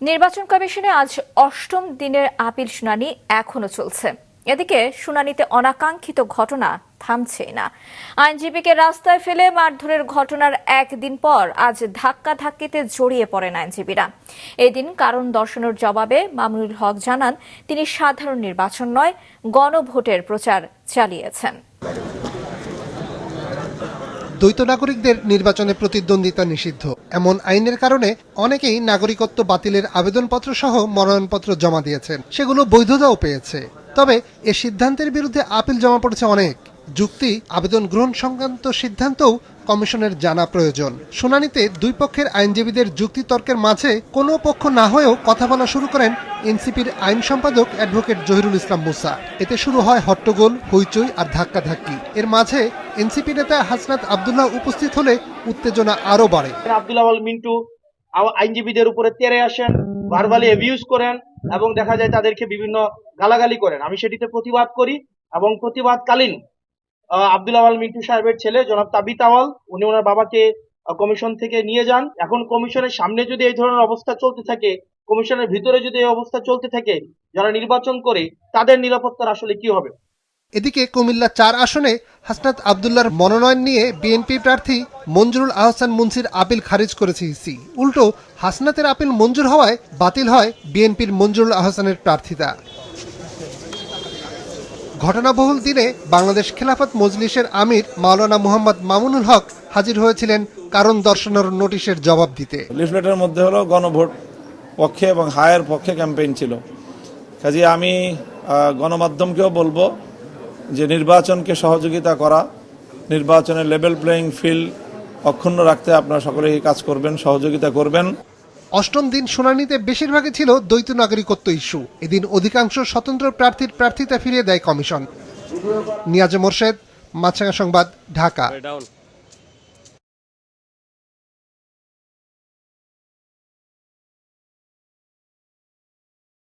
নির্বাচন কমিশনে আজ অষ্টম দিনের আপিল শুনানি এখনো চলছে। এদিকে শুনানিতে অনাকাঙ্ক্ষিত ঘটনা থামছেই না। আইনজীবীকে রাস্তায় ফেলে মারধরের ঘটনার একদিন পর আজ ধাক্কাধাক্কিতে জড়িয়ে পড়েন আইনজীবীরা। এদিন কারণ দর্শানোর জবাবে মামুনুল হক জানান, তিনি সাধারণ নির্বাচন নয়, গণভোটের প্রচার চালিয়েছেন। দ্বৈত নাগরিকদের নির্বাচনে প্রতিদ্বন্দ্বিতা নিষিদ্ধ এমন আইনের কারণে অনেকেই নাগরিকত্ব বাতিলের আবেদনপত্র সহ মনোনয়নপত্র জমা দিয়েছেন, সেগুলো বৈধতাও পেয়েছে। তবে এ সিদ্ধান্তের বিরুদ্ধে আপিল জমা পড়েছে অনেক। যুক্তি, আবেদন গ্রহণ সংক্রান্ত সিদ্ধান্তও কমিশনের জানা প্রয়োজন। শুনানিতে দুই পক্ষের আইনজীবীদের যুক্তিতর্কের মাঝে কোনো পক্ষ না হয়েও কথা বলা শুরু করেন এনসিপির আইন সম্পাদক অ্যাডভোকেট জহিরুল ইসলাম মুসা। এতে শুরু হয় হট্টগোল, হইচই আর ধাক্কাধাক্কি। এর মাঝে এনসিপি নেতা হাসনাত আব্দুল্লাহ উপস্থিত হলে উত্তেজনা আরো বাড়ে। আব্দুল আওয়াল মিন্টু আইনজীবীদের উপরে তেড়ে আসেন, ভার্বালি অ্যাবিউজ করেন এবং দেখা যায় তাদেরকে বিভিন্ন গালাগালি করেন। আমি সেটিতে প্রতিবাদ করি এবং প্রতিবাদকালীন আব্দুল আওয়াল মিন্টু সাহেবের ছেলে জনাব তাবিত আওয়াল, উনি ওনার বাবাকে কমিশন থেকে নিয়ে যান। এখন কমিশনের সামনে যদি এই ধরনের অবস্থা চলতে থাকে, কমিশনের ভিতরে যদি এই অবস্থা চলতে থাকে, যারা নির্বাচন করে তাদের নিরাপত্তার আসলে কি হবে? এদিকে কুমিল্লা ৪ আসনে হাসনাত আব্দুল্লাহর মনোনয়ন নিয়ে বিএনপি প্রার্থী মঞ্জুরুল আহসান মুন্সির আপিল খারিজ করেছে ইসি। উল্টো হাসনাতের আপিল মঞ্জুর হওয়ায় বাতিল হয় বিএনপির মঞ্জুরুল আহসানের প্রার্থিতা। ঘটনাবহুল দিনে বাংলাদেশ খেলাফত মজলিসের আমির মাওলানা মুহাম্মদ মামুনুল হক হাজির হয়েছিলেন কারণ দর্শানোর নোটিশের জবাব দিতে। লিফলেটের মধ্যে হলো গণভোট পক্ষে এবং হায়ের পক্ষে ক্যাম্পেইন ছিল। কাজে আমি গণমাধ্যমকেও বলবো যে নির্বাচনকে সহযোগিতা করা, নির্বাচনের লেভেল প্লেয়িং ফিল্ড অক্ষুণ্ণ রাখতে আপনারা সকলেই কাজ করবেন, সহযোগিতা করবেন। অষ্টম দিন শুনানিতে বেশিরভাগই ছিল দ্বৈত নাগরিকত্ব ইস্যু। এদিন অধিকাংশ স্বতন্ত্র প্রার্থীর প্রার্থিতা ফিরিয়ে দেয় কমিশন। নিয়াজ মোরশেদ, মাছরাঙা সংবাদ, ঢাকা।